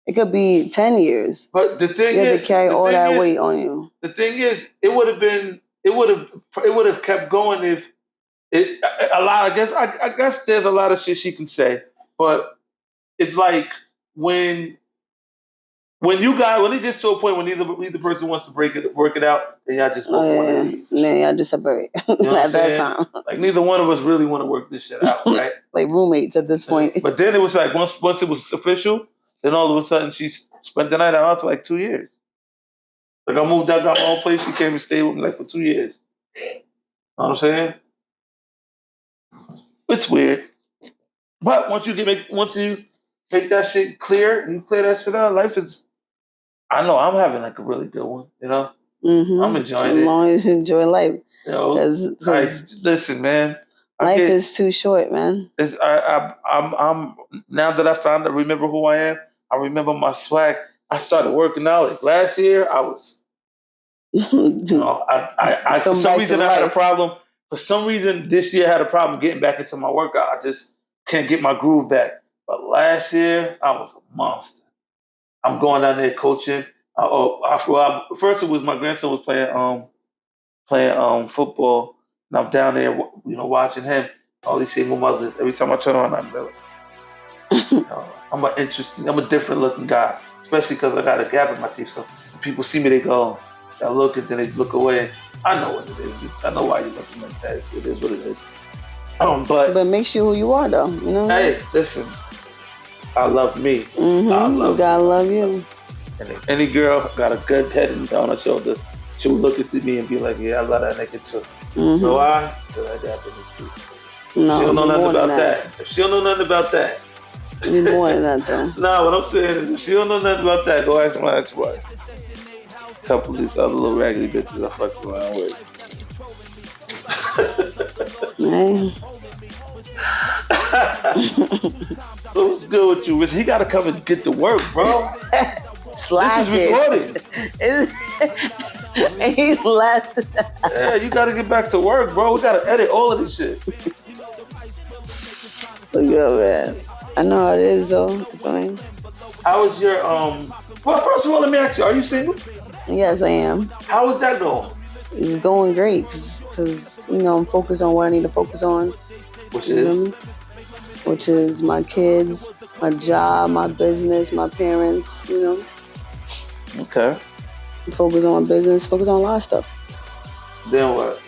Speaker 3: It could be 10 years.
Speaker 2: But the thing
Speaker 3: you have to carry all that weight on you.
Speaker 2: The thing is, it would have kept going if a lot. I guess there's a lot of shit she can say, but it's like when it gets to a point when neither person wants to work it out, then y'all just both want to leave.
Speaker 3: Then y'all just separate at that time.
Speaker 2: Like neither one of us really want to work this shit out, right?
Speaker 3: Like roommates at this point.
Speaker 2: But then it was like once it was official, then all of a sudden she spent the night at our house for like 2 years. Like I moved out, got my own place. She came and stayed with me like for 2 years. You know what I'm saying? It's weird, but once you make that shit clear and you clear that shit out, life is. I know I'm having like a really good one, you know. I'm enjoying it. As
Speaker 3: long as you enjoy life.
Speaker 2: You know, listen, man.
Speaker 3: Life is too short, man.
Speaker 2: I'm now that I remember who I am. I remember my swag. I started working out like last year. I was, I for some reason I had a problem. For some reason this year I had a problem getting back into my workout. I just can't get my groove back. But last year I was a monster. I'm going down there coaching. First it was my grandson was playing football, and I'm down there, watching him. All these single mothers. Every time I turn around, I'm I'm a different looking guy, especially because I got a gap in my teeth. So when people see me, they go, I look and then they look away. I know what it is. I know why you're looking like that. It is what it is. But
Speaker 3: make sure who you are, though. You know.
Speaker 2: Hey, listen. I love me.
Speaker 3: Mm-hmm.
Speaker 2: I love
Speaker 3: you gotta love you.
Speaker 2: And if any girl got a good head on her shoulder, she would look at me and be like, "Yeah, I love that nigga too."
Speaker 3: Mm-hmm.
Speaker 2: So why? Because I got this too.
Speaker 3: No,
Speaker 2: she don't know nothing about
Speaker 3: that.
Speaker 2: If she don't know nothing about that.
Speaker 3: You're more than that, though.
Speaker 2: Nah, what I'm saying is, if she don't know nothing about that, go ask my ex-wife. A couple of these other little raggedy bitches I fucked around with. So what's good with you? He gotta come and get to work, bro.
Speaker 3: Slack
Speaker 2: this is recorded.
Speaker 3: He left.
Speaker 2: Yeah, you gotta get back to work, bro. We gotta edit all of this shit.
Speaker 3: Yeah, man. I know how it is, though. Fine.
Speaker 2: How was your Well, first of all, let me ask you: are you single?
Speaker 3: Yes, I am.
Speaker 2: How is that going?
Speaker 3: It's going great because I'm focused on what I need to focus on.
Speaker 2: Which is?
Speaker 3: Which is my kids, my job, my business, my parents.
Speaker 2: Okay.
Speaker 3: Focus on my business. Focus on a lot of stuff.
Speaker 2: Then what?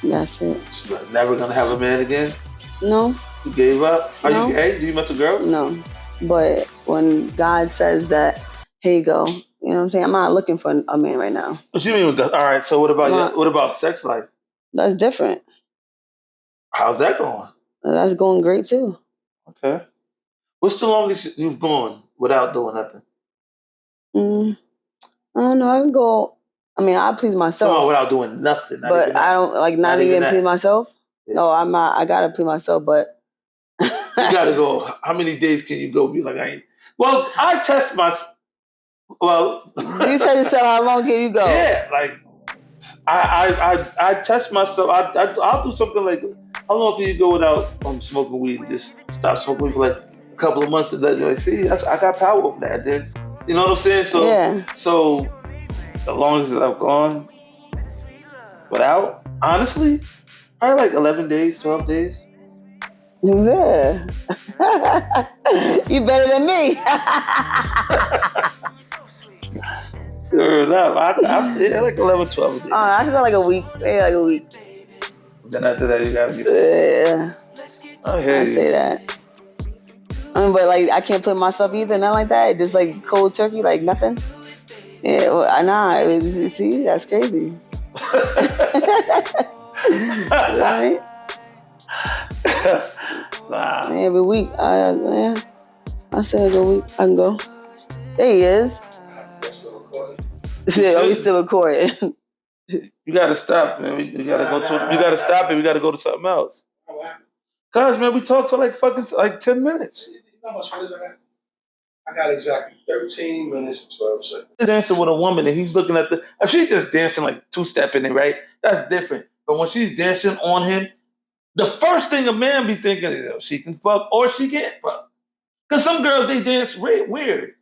Speaker 3: That's it.
Speaker 2: So never gonna have a man again?
Speaker 3: No.
Speaker 2: You gave up? Are
Speaker 3: No.
Speaker 2: you gay? Do you mess with girls?
Speaker 3: No. But when God says that, here you go. You know what I'm saying? I'm not looking for a man right now.
Speaker 2: What you mean? All right. So what about sex life?
Speaker 3: That's different.
Speaker 2: How's that going?
Speaker 3: That's going great too.
Speaker 2: Okay. What's the longest you've gone without doing nothing?
Speaker 3: I don't know. I can go. I mean, I please myself.
Speaker 2: So without doing nothing.
Speaker 3: But I don't not even please myself. Yeah. No, I'm not. I gotta please myself, but
Speaker 2: you gotta go. How many days can you go? Be like, I ain't. Well, I test myself. Well,
Speaker 3: you tell yourself how long can you go?
Speaker 2: Yeah, like I test myself. I'll do something like, how long can you go without smoking weed? Just stop smoking weed for like a couple of months. To let you like, see, I got power over that. Then you know what I'm saying? So
Speaker 3: yeah.
Speaker 2: So the longest that I've gone without, honestly, probably like 11 days, 12 days.
Speaker 3: Yeah. You better than me.
Speaker 2: Sure enough. I like 11, 12 days.
Speaker 3: I can go like a week. Yeah, like a week.
Speaker 2: Then after that, you gotta get.
Speaker 3: Yeah.
Speaker 2: I hear you.
Speaker 3: Say that. But like, I can't put myself either. Not like that. Just like cold turkey, like nothing. Yeah. Well, nah. See, that's crazy. Right?
Speaker 2: Nah.
Speaker 3: Every week, I said a week I can go. There he is. Oh, he's still recording.
Speaker 2: You gotta stop, man. You gotta go to. You gotta stop it. We gotta go to something else. Guys, man, we talked for like 10 minutes.
Speaker 1: You know how much fun I got? I got exactly 13 minutes and 12 seconds.
Speaker 2: He's dancing with a woman and he's looking at if she's just dancing like two-stepping it, right? That's different. But when she's dancing on him, the first thing a man be thinking is she can fuck or she can't fuck. Because some girls, they dance weird.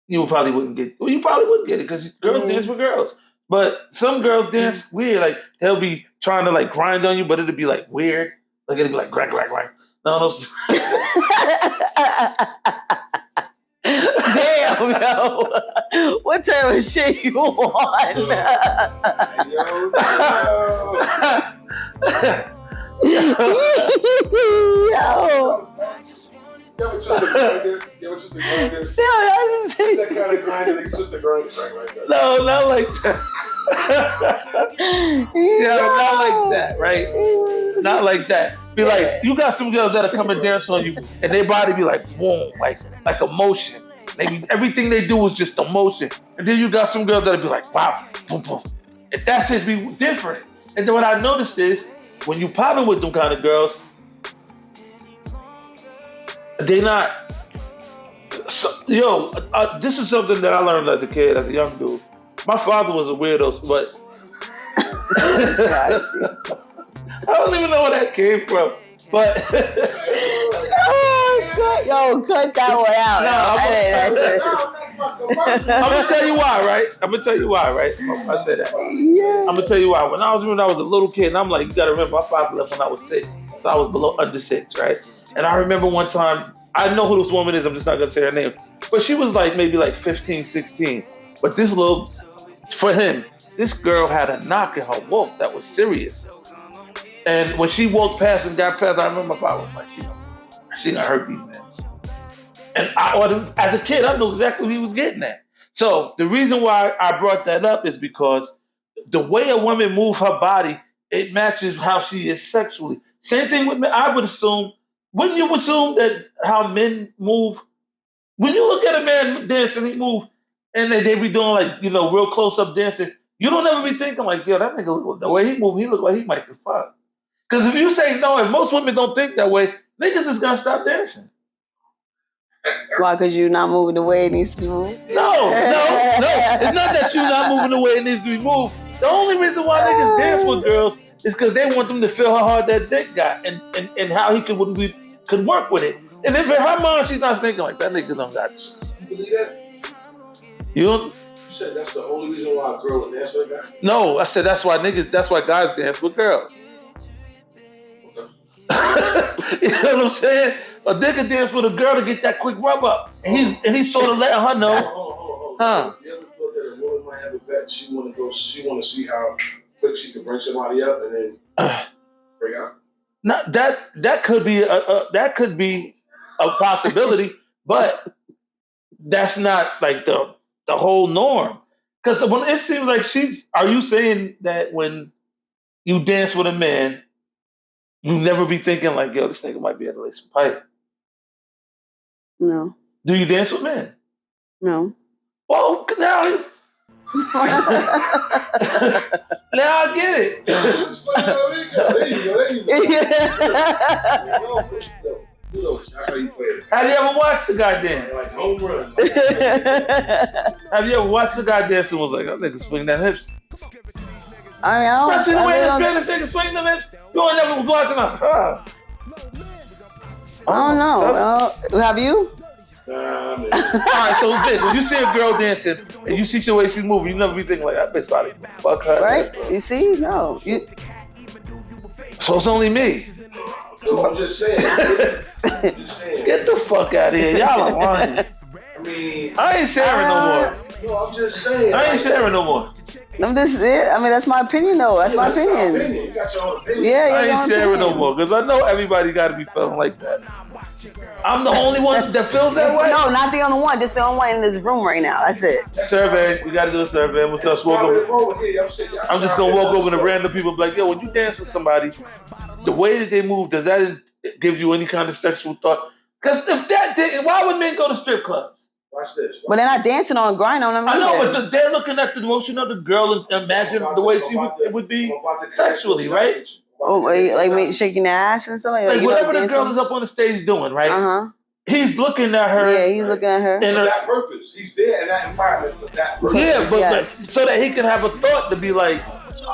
Speaker 2: You probably wouldn't get it because girls dance with girls. But some girls dance weird. Like, they'll be trying to like grind on you, but it'll be like weird. Like, it'll be like grind. No.
Speaker 3: Damn, yo. What type of shit you want? Yo.
Speaker 1: You ever twist a grinder?
Speaker 3: No,
Speaker 1: that kind of grinder, they twist a grinder like that.
Speaker 2: No, not like that. Yeah, not like that, right? Not like that. Be like, you got some girls that'll come and dance on you, and their body be like, boom, like emotion. Everything they do is just emotion. And then you got some girls that'll be like, wow, boom, boom. And that shit be different. And then what I noticed is, when you popping with them kind of girls, they not. This is something that I learned as a kid, as a young dude. My father was a weirdo, but I don't even know where that came from. But
Speaker 3: yo, cut that one out.
Speaker 2: I'm gonna tell you why, right? I said that. Yeah. I'm gonna tell you why. When I was a little kid, and I'm like, you gotta remember, my father left when I was 6, so I was under 6, right? And I remember one time, I know who this woman is. I'm just not gonna say her name, but she was like maybe like 15, 16, But for him, this girl had a knock in her walk that was serious. And when she walked past and got past, I remember I was like, she gonna hurt these men. And as a kid, I knew exactly what he was getting at. So the reason why I brought that up is because the way a woman moves her body, it matches how she is sexually. Same thing with men. I would assume, wouldn't you assume that how men move? When you look at a man dancing, he move, and they be doing like, real close-up dancing, you don't ever be thinking like, yo, that nigga, the way he move, he look like he might be fucked. Because if you say no, if most women don't think that way, niggas is gonna stop dancing.
Speaker 3: Why? Because you're not moving the way it needs to be moved?
Speaker 2: No. It's not that you're not moving the way it needs to be moved. The only reason why niggas dance with girls is because they want them to feel how hard that dick got and how he could work with it. And if in her mind she's not thinking like, that nigga don't got this.
Speaker 1: You believe that?
Speaker 2: You
Speaker 1: said that's the only reason why a girl would dance with a guy?
Speaker 2: No, I said that's why guys dance with girls. Okay. You know what I'm saying? A nigga dance with a girl to get that quick rub up. And he's sort of letting her know.
Speaker 1: Hold on. You ever thought that a woman might have a bet she want to see how quick she can bring somebody up and then break out?
Speaker 2: Not that could be a possibility, but that's not like the whole norm. Because when it seems like are you saying that when you dance with a man, you never be thinking like, yo, this nigga might be able to lay some pipe?
Speaker 3: No.
Speaker 2: Do you dance with men?
Speaker 3: No.
Speaker 2: Well, now I get it.
Speaker 1: There you go. That's how you play it.
Speaker 2: Have you ever watched the guy dance?
Speaker 1: Like home run.
Speaker 2: Have you ever watched the guy dance and was like, that nigga swing that hips?
Speaker 3: I mean,
Speaker 2: especially the way the Spanish nigga swing them hips. You ain't never was watching us.
Speaker 3: I don't know. Have you?
Speaker 1: Nah, man.
Speaker 2: Alright, so when you see a girl dancing and you see the way she's moving, you never be thinking like, that bitch probably fuck her.
Speaker 3: Right? You see? No.
Speaker 2: So it's only me.
Speaker 1: No, I'm just saying.
Speaker 2: Get the fuck out of here. Y'all are lying. I ain't sharing no more.
Speaker 1: No, I'm just saying.
Speaker 2: I ain't sharing no more.
Speaker 3: That's my opinion, though. That's my opinion.
Speaker 1: You got your own opinion.
Speaker 3: Yeah,
Speaker 2: I ain't sharing no more because I know everybody got to be feeling like that. I'm the only one that feels that way.
Speaker 3: No, not the only one. Just the only one in this room right now. That's it.
Speaker 2: Survey. We got to do a survey. I'm just gonna walk over to random people and be like, yo, when you dance with somebody, the way that they move, does that give you any kind of sexual thought? Because if that didn't, why would men go to strip clubs?
Speaker 1: Watch this.
Speaker 3: But they're not dancing on grind on them.
Speaker 2: I know, but they're looking at the motion of the girl and imagine the way it would be sexually, right?
Speaker 3: Oh, like me shaking their ass and stuff
Speaker 2: like whatever the girl is up on the stage doing, right? He's looking at her.
Speaker 3: Yeah, he's looking at her.
Speaker 1: For that purpose. He's there in that environment for that purpose.
Speaker 2: Yeah, but so that he can have a thought to be like,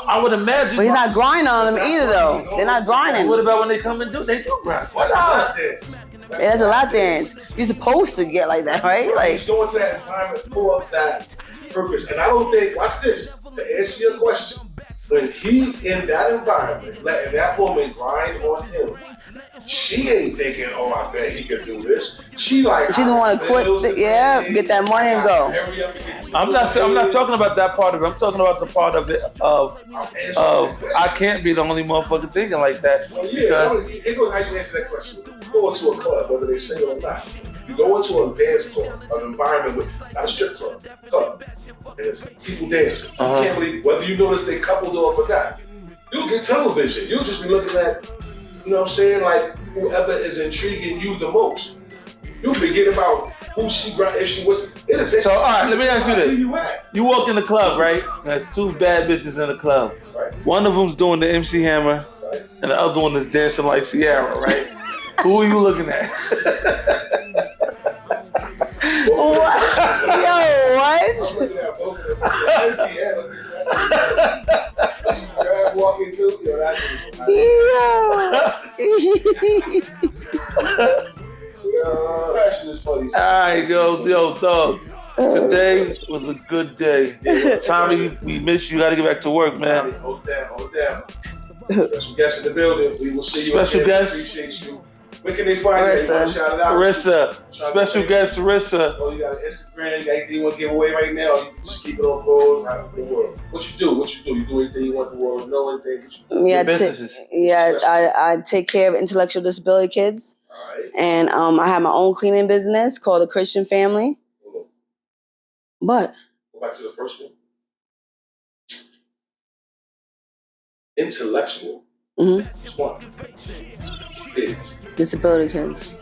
Speaker 2: I would imagine.
Speaker 3: But he's not grinding on them either, though. They're not grinding.
Speaker 2: What about when they come and do? They do grind.
Speaker 1: That's a lap dance.
Speaker 3: That's a lap dance. You're supposed to get like that, right? Like
Speaker 1: he's going to that environment for that purpose. And I don't think, watch this, to answer your question, when he's in that environment, letting that woman grind on him, she ain't thinking, oh, I bet he could do this. She don't
Speaker 3: want to quit. Get that money and go.
Speaker 2: I'm not talking about that part of it. I'm talking about the part of it of I can't be the only motherfucker thinking like that.
Speaker 1: Well, yeah, it goes how you answer that question. You go into a club, whether they say it or not. You go into a dance club, an environment with not a strip club, and there's people dancing. You can't believe whether you notice they coupled or forgot. You'll get tunnel vision. You'll just be looking at, you know what I'm saying, like whoever is intriguing you the most. You forget about who she brought, if she was.
Speaker 2: So all right, let me ask you this: you walk in the club, right? There's two bad bitches in the club.
Speaker 1: Right.
Speaker 2: One of them's doing the MC Hammer, right, and the other one is dancing like Ciara, right? Who are you looking at?
Speaker 3: What? Yo, what?
Speaker 1: I'm looking at both of them. MC Hammer. She grab walking too. Yo, that's that shit is funny.
Speaker 2: Alright, yo, dog. Today was a good day. Tommy, we miss you. Gotta get back to work, man.
Speaker 1: Hold down. Special guest in the building. We will see you
Speaker 2: Special
Speaker 1: again.
Speaker 2: guest.
Speaker 1: Appreciate you. Where can they find you? You want to shout it out?
Speaker 2: Rissa, special guest Rissa.
Speaker 1: Oh, you got an Instagram, you got anything you want to give away right now? Or you can just keep it on pause out of the world. What you do? You do anything you want the world to know? Anything?
Speaker 3: Yeah,
Speaker 2: businesses.
Speaker 3: I take care of intellectual disability kids.
Speaker 1: All right.
Speaker 3: And I have my own cleaning business called The Christian Family. But
Speaker 1: go back to the first one. Intellectual. Smart. Kids.
Speaker 3: Disability kids.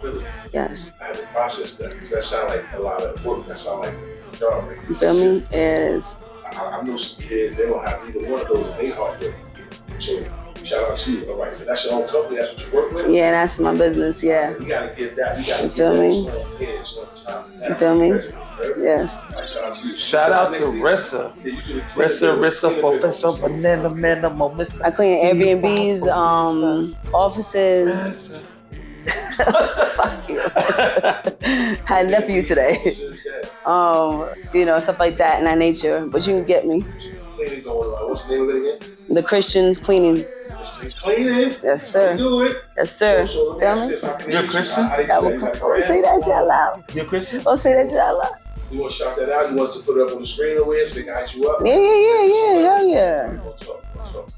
Speaker 3: Yes.
Speaker 1: I had to process that because that sounds like a lot of work. That sounds like a job. Right?
Speaker 3: You feel me? Is
Speaker 1: I know some kids, they don't have either one of those in their heart with. So shout out to you. All right. That's your own company. That's what you work with?
Speaker 3: Yeah, that's my business. Yeah.
Speaker 1: You got to give that. You got to
Speaker 3: give that. You feel me? Yes.
Speaker 2: Shout out to Rissa. Rissa, Professor Banana Man.
Speaker 3: I clean Airbnbs, offices. Fuck you. Had a nephew today. Stuff like that in that nature. But you can get me.
Speaker 1: What's the name of it again?
Speaker 3: The Christians Cleaning.
Speaker 1: Cleaning?
Speaker 3: Yes, sir.
Speaker 1: Do it.
Speaker 3: Yes, sir.
Speaker 1: So
Speaker 3: Feel me?
Speaker 2: You're a Christian?
Speaker 3: Say that shit out loud.
Speaker 2: You're a Christian?
Speaker 3: Oh, say that shit out loud.
Speaker 1: You want to shout that out? You want us to put it up on the screen over here so they can hype you up?
Speaker 3: Yeah. Hell yeah.
Speaker 1: We'll talk.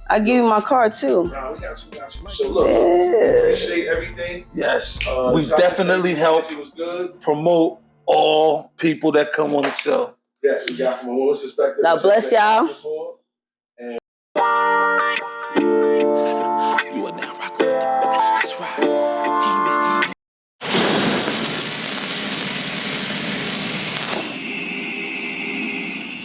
Speaker 3: I give you my card too.
Speaker 1: Nah, we got you. So look, we appreciate everything.
Speaker 2: Yes. We definitely help promote all people that come on the show.
Speaker 1: Yes, we got from a woman's perspective.
Speaker 3: God bless y'all.